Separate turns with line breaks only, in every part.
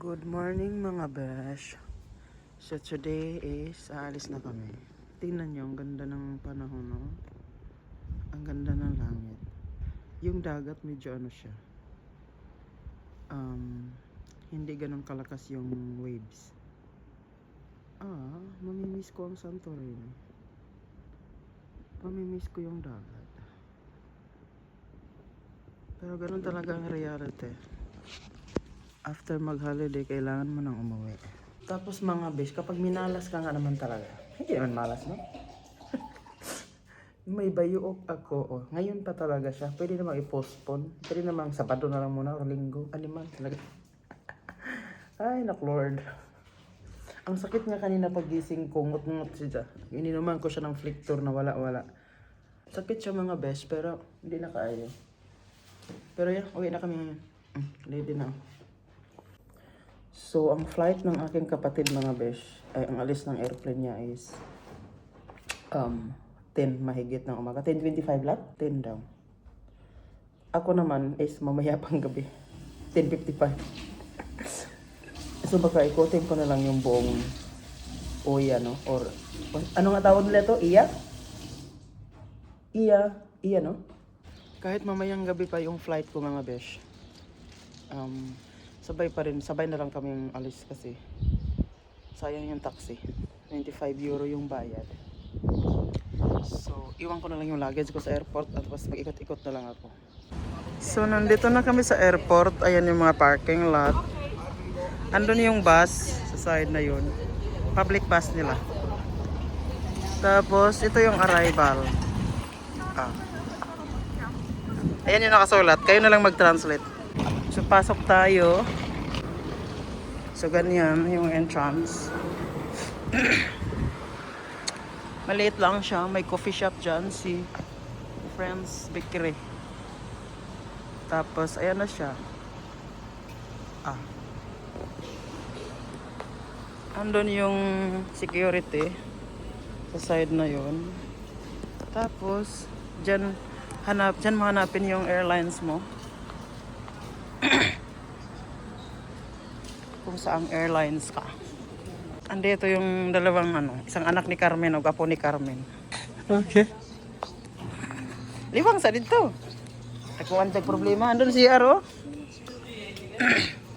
Good morning mga besh. So today is aalis na kami. Tingnan nyo, ang ganda ng panahon, no? Ang ganda ng langit. Yung dagat medyo ano siya. Hindi ganun kalakas yung waves. Mamimiss ko ang Santorini. Mamimiss ko yung dagat. Pero ganun talaga ang reality. After mag-holiday, kailangan mo nang umuwi. Tapos mga besh, kapag minalas ka nga naman talaga. Hindi naman malas, no? May bayuok ako, oh. Ngayon pa talaga siya. Pwede namang i-postpone. Pwede namang Sabado na lang muna o Linggo. Animal talaga. Ay, nak Lord. Ang sakit nga kanina pagising ko, ngut-ngut siya. Ininuman ko siya ng Flictor na wala-wala. Sakit siya mga besh, pero hindi na kaya. Pero yan, uwi na kami ngayon. Ready na. So, ang flight ng aking kapatid mga besh, ay ang alis ng airplane niya is 10 mahigit ng umaga. 10:25 lahat? 10 daw. Ako naman is mamaya pang gabi. 10:55. So, baka ikutin ko na lang yung buong Oya, no? Or, ano nga tawag nila ito? Iya, no? Kahit mamayang gabi pa yung flight ko mga besh, sabay na lang kaming alis kasi sayang yung taxi. 95 euro yung bayad. So, iwan ko na lang yung luggage ko sa airport at tapos mag-ikot-ikot na lang ako. So, nandito na kami sa airport. Ayan yung mga parking lot. Andun yung bus sa side na yun. Public bus nila. Tapos, ito yung arrival. Ayan yung nakasulat. Kayo na lang mag-translate. So, pasok tayo. So, ganyan yung entrance. Maliit lang siya. May coffee shop dyan. Si Friends Bakery. Tapos, ayan na siya. Andun yung security. Sa side na yun. Tapos, dyan mo hanapin yung airlines mo. Kung saang airlines ka. Andito yung dalawang isang anak ni Carmen o apo ni Carmen. Okay. Liwang sa dito. Takuan tag problema. Andun si Aro.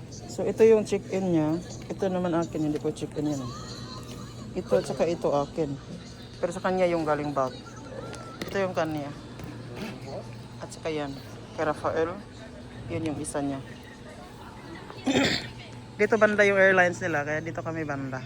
So ito yung check-in niya. Ito naman akin, hindi ko check-in yan. Ito at saka ito akin. Pero sa kanya yung galing bag. Ito yung kanya. At saka yan. Kay Rafael. Yun yung isa niya. Dito banda yung airlines nila, kaya dito kami banda.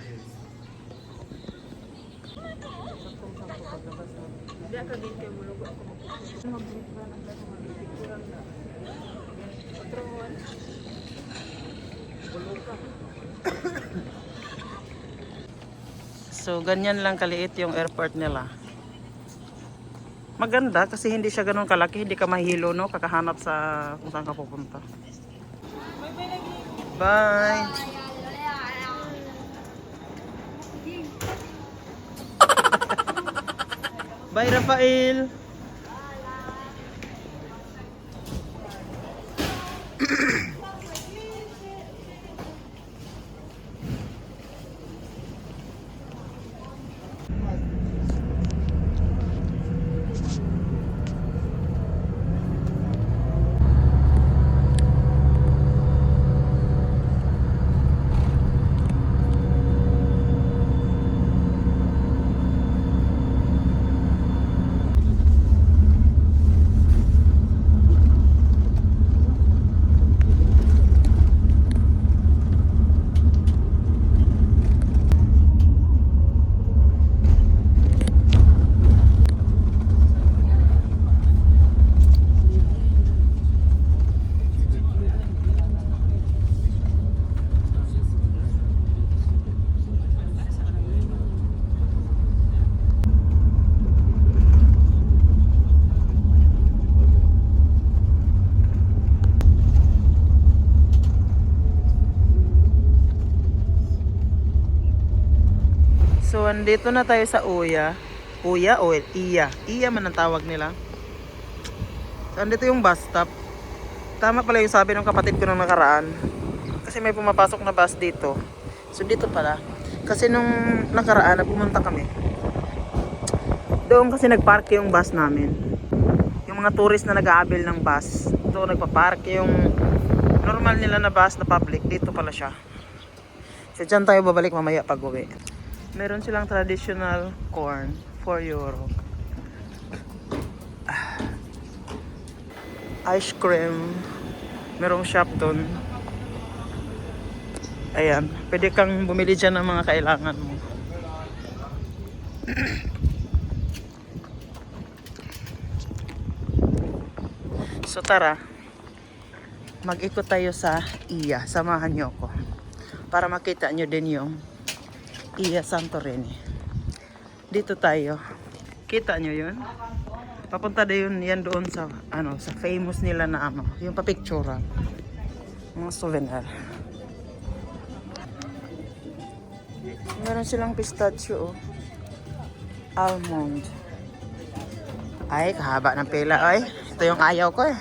So, ganyan lang kaliit yung airport nila. Maganda kasi hindi siya ganun kalaki, hindi ka mahilo, no? Kakahanap sa kung saan ka pupunta. Bye! Bye, Rafael! So, andito na tayo sa Oya. Oya o Iya. Iya man ang tawag nila. So, andito yung bus stop. Tama pala yung sabi ng kapatid ko nung nakaraan. Kasi may pumapasok na bus dito. So dito pala. Kasi nung nakaraan na pumunta kami, doon kasi nagpark yung bus namin. Yung mga tourist na nag-aabil ng bus, doon nagpa-park. Yung normal nila na bus na public, dito pala siya. So dyan tayo babalik mamaya pag uwi. Meron silang traditional corn, 4 euro. Ice cream. Merong shop doon. Ayan, pwede kang bumili dyan ng mga kailangan mo. So tara, mag-ikot tayo sa Iya. Samahan nyo ako para makita nyo din yung Iya Santorini. Dito tayo. Kita nyo yun? Papunta din yan doon sa sa famous nila na yung papictura. Mga souvenir. Meron silang pistachio, almond. Ay, kahaba ng pila. Ay, ito yung ayaw ko eh.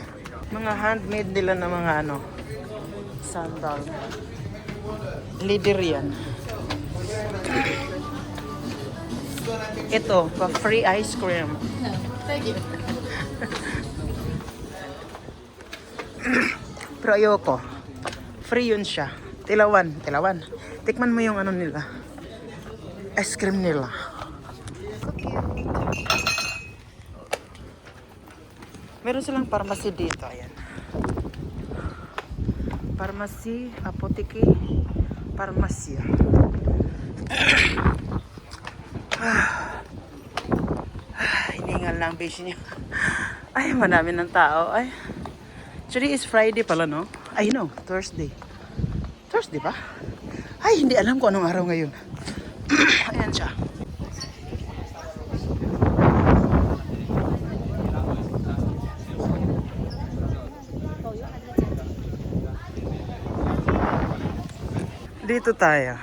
Mga handmade nila na mga sandal. Leather yan. Ito, pa-free ice cream.
Thank you.
Pero ayoko. Free yun siya. Tilawan. Tikman mo yung nila. Ice cream nila. Meron silang pharmacy dito. Ayan. Pharmacy, apoteke, pharmacy. Hiningal lang ang base niya. Ay, madami ng tao. Ay. Actually, is Friday pala, no? Ay, no. Thursday. Thursday ba? Ay, hindi alam ko anong araw ngayon. Ayan siya. Dito tayo.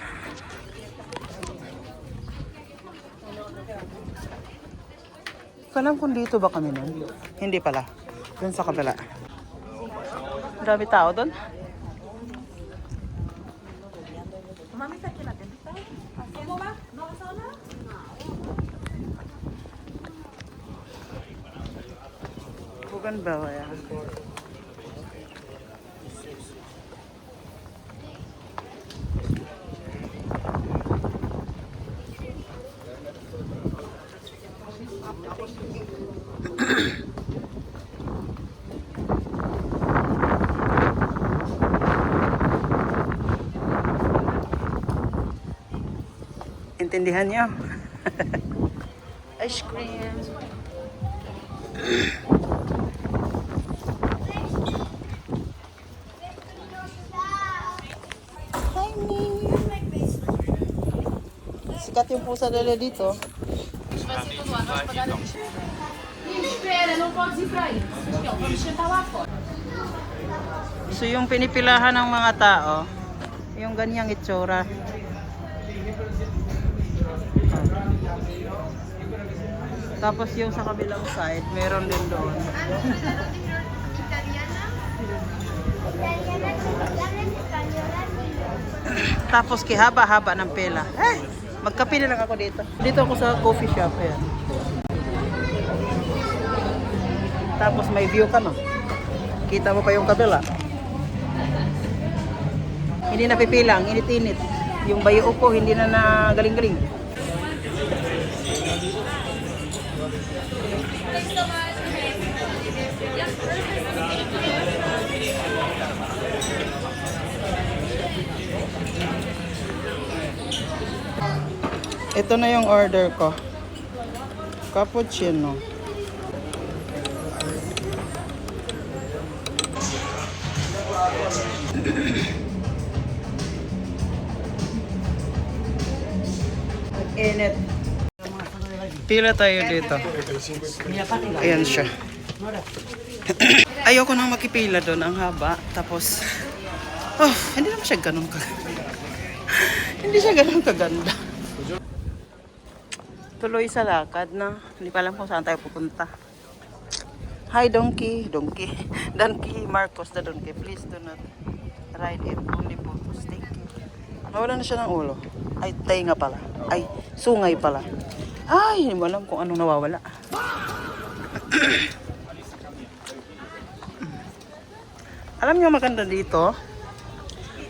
Alam kung dito ba kami nun? Hindi pala. Doon sa kabila. Dami tao doon. Bukan ba ya? Intindihan niyo? Ice cream. Hi, me. Sikat yung pusa nila dito. So yung pinipilahan ng mga tao, yung ganyang itsura. Tapos yung sa kabilang side, meron din doon. Tapos kihaba-haba ng pila. Magkape na lang ako dito. Dito ako sa coffee shop. Ayan. Tapos may view ka, no? Kita mo pa yung kabila. Hindi na pipilang, init-init. Yung bayo ko, hindi na galing-galing. Ito na yung order ko. Cappuccino. Init. Pila tayo dito. Ayan siya. Ayoko nang makipila doon. Ang haba. Tapos, hindi naman siya ganun hindi siya ganun kaganda. Tuloy sa lakad na. Hindi pa alam kung saan tayo pupunta. Hi, Donkey Marcos the donkey. Please do not ride it. Only po. Nawala na siya ng ulo. Ay, tainga pala. Ay, sungay pala. Ay, hindi mo alam kung anong nawawala. Alam niyo maganda dito?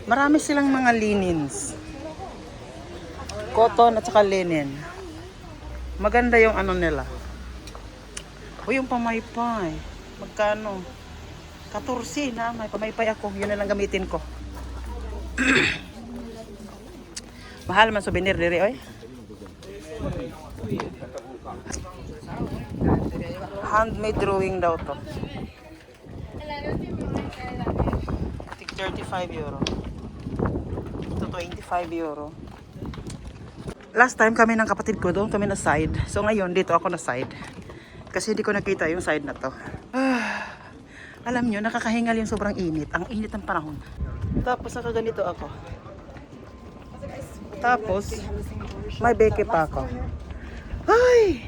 Marami silang mga linens. Cotton at saka linen. Maganda yung ano nila. O yung pamaypay. Magkano? 14 na. May pamaypay ako. Yun na lang gamitin ko. Mahal man souvenir diri oy. Handmade drawing daw to. Tig 35 euro. Ito 25 euro. Last time kami ng kapatid ko doon kami na side. So ngayon dito ako na side. Kasi hindi ko nakita yung side na to. Alam nyo, nakakahingal yung sobrang init. Ang init ng panahon. Tapos nakaganito ako. Tapos, may beke pa ako. Ay!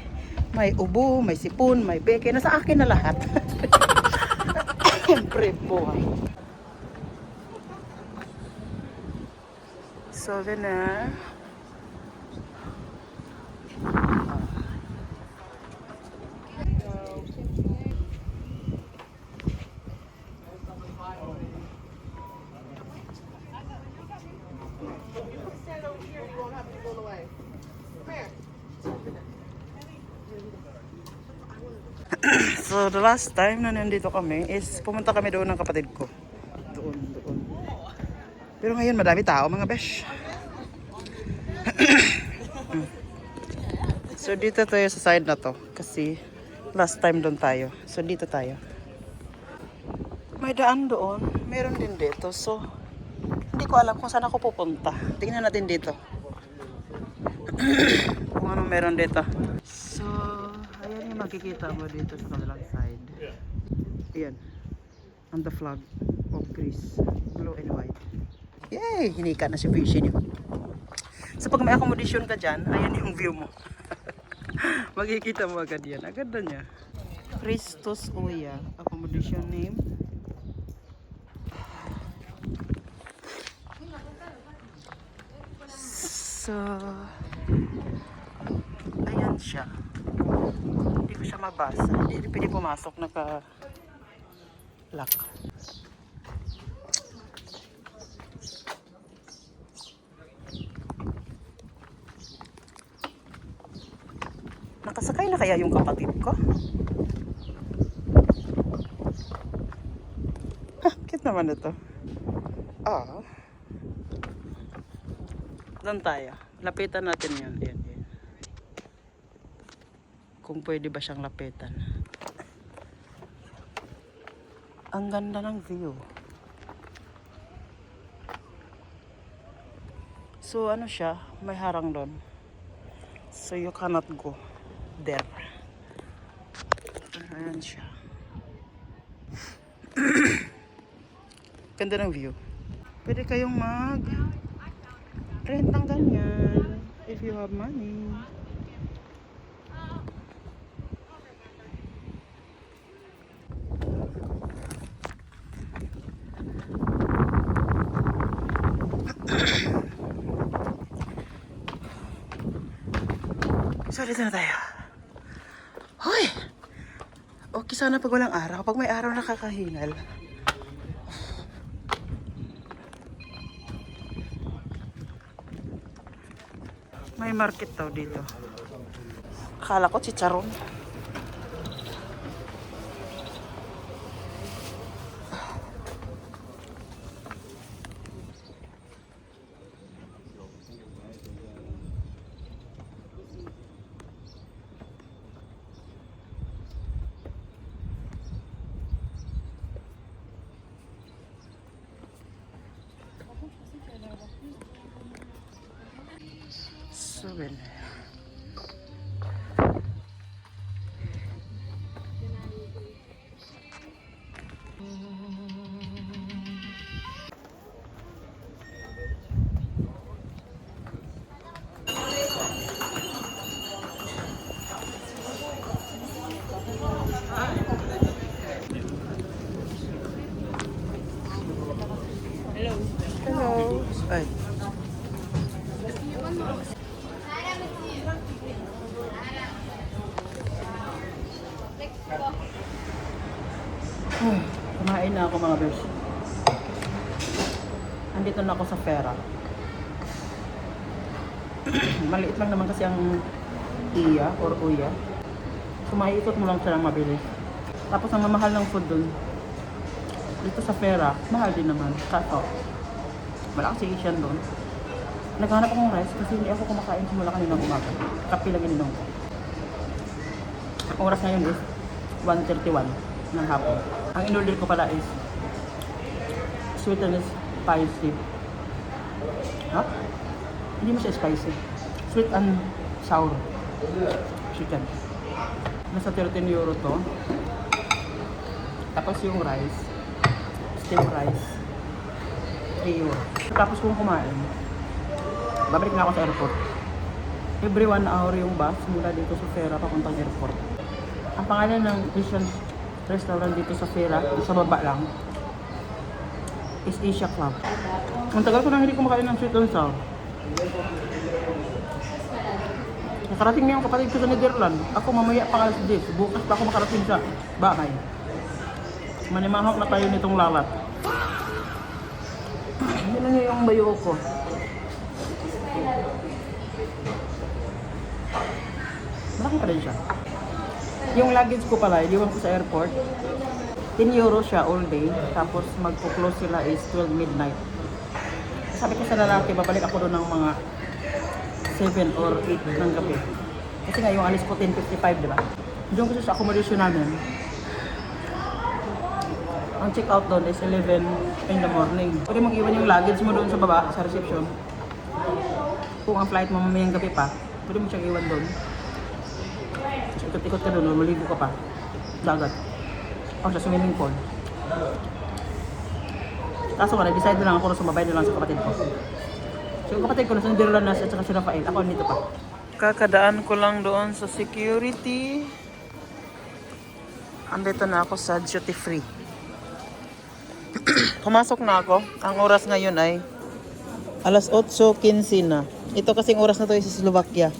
May ubo, may sipon, may beke. Nasa akin na lahat. Siyempre po. Souvenir. So the last time na nandito kami is pumunta kami doon ng kapatid ko. Doon. Pero ngayon madami tao mga besh. So dito tayo sa side na to kasi last time doon tayo. So dito tayo. May daan doon. Meron din dito. So hindi ko alam kung saan ako pupunta. Tingnan natin dito. Kung ano meron dito. So ayan yung makikita mo dito sa kabilang side. Ayan. On the flag of Greece. Blue and white. Yay! Hinika na si Vision yun. So pag may accommodation ka dyan, ayan yung view mo. Makikita mo agad yan. Agad na niya. Christos Oya. Accommodation name. So ayan siya. Hindi ko siya mabasa. Hindi pwede pumasok. Naka-lock. Nakasakay na kaya yung kapatid ko? Cute naman ito. Doon tayo. Lapitan natin yun. Yan. Kung pwede ba siyang lapitan. Ang ganda ng view. So ano siya, may harang doon. So you cannot go there. Ayan siya. Ganda ng view. Pwede kayong rent ng ganyan if you have money. So, dito na tayo. Hoy! Okay sana pag walang araw. Pag may araw nakakahingal. May market daw dito. Akala ko chicharon. Souvenir. Hello. Ay. Kumain na ako mga besh. Andito na ako sa Fera. Maliit lang naman kasi ang iya or uya. Kumaikot mo lang siya ng mabilis. Tapos ang mamahal ng food dun, dito sa Fera, mahal din naman. Kaso, wala kasi Asian doon. Naghanap akong rice kasi hindi ako kumakain simula kanina umaga. Kape lang ininom ko. Ang oras ngayon is 1:31 ng hapon. Ang in-order ko pala is sweet and spicy. Ha? Hindi mo siya spicy. Sweet and sour chicken. Nasa 13 euro to. Tapos yung rice, steamed rice, 3 euro. Tapos kung kumain, babalik na ako sa airport. Every 1 hour yung bus mula dito sa Fera papuntang airport. Ang pangalan ng Asian restaurant dito sa Fera, sa baba lang, is Asia Club. Ang tagal ko nang hindi kumakain ng sweet and sour. Nakarating na yung kapatid ko sa Netherlands. Ako mamaya pa alas 10. Bukas pa ako makarating sa bahay. Manimahok na tayo nitong lalat. Hindi na niya yung bayo ko. Malaki pa rin siya. Yung luggage ko pala, iliwan ko sa airport. 10 euro siya all day. Tapos magpo-close sila is 12 midnight. Sabi ko sa lalaki, babalik ako doon ng mga 7 or 8 ng gabi. Kasi nga yung alis ko 10:55, di ba? Doon kasi sa accommodation namin. Ang check out doon is 11 in the morning. Pwede mong iwan yung luggage mo doon sa baba, sa reception. Kung ang flight mo mamayang gabi pa, pwede mo siyang iwan doon. So, ikot-ikot ka doon, maligo ka pa. Dagat. O sa swimming pool. Kaso nga, nag-decide na lang ako na sumabay na lang sa kapatid ko. So yung kapatid ko nasa Netherlands at saka si Rafael, ako nito pa. Kakadaan ko lang doon sa security. Andito na ako sa duty free. Pumasok na ako. Ang oras ngayon ay alas 8:15 na. Ito kasing oras na to is sa Slovakia.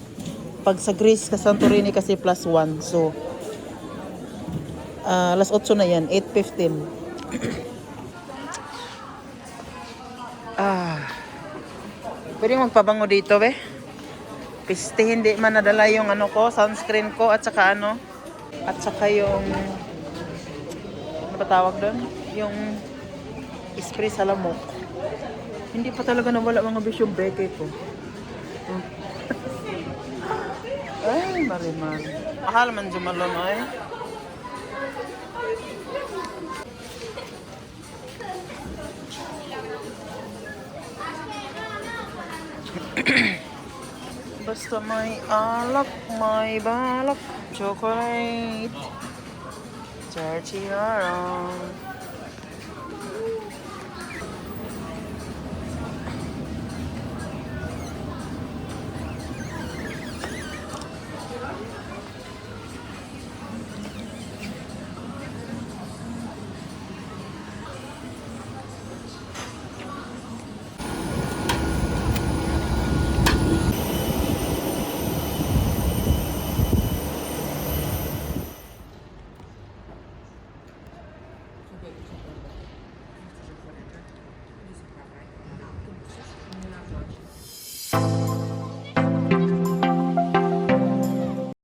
Pag sa Greece, sa Santorini kasi +1. So, alas 8 na yan. 8:15. Pwede magpabango dito, be? Piste, hindi man nadala yung ano ko, sunscreen ko, at saka ano, at saka yung, ano ba tawag doon? Yung spray sa lamok. Hindi pa talaga nawala mga bisyong beke ko. Ay, marimar. Mahal man jumalon, ay. Basta may alak, may balak, chocolate, 30 euro.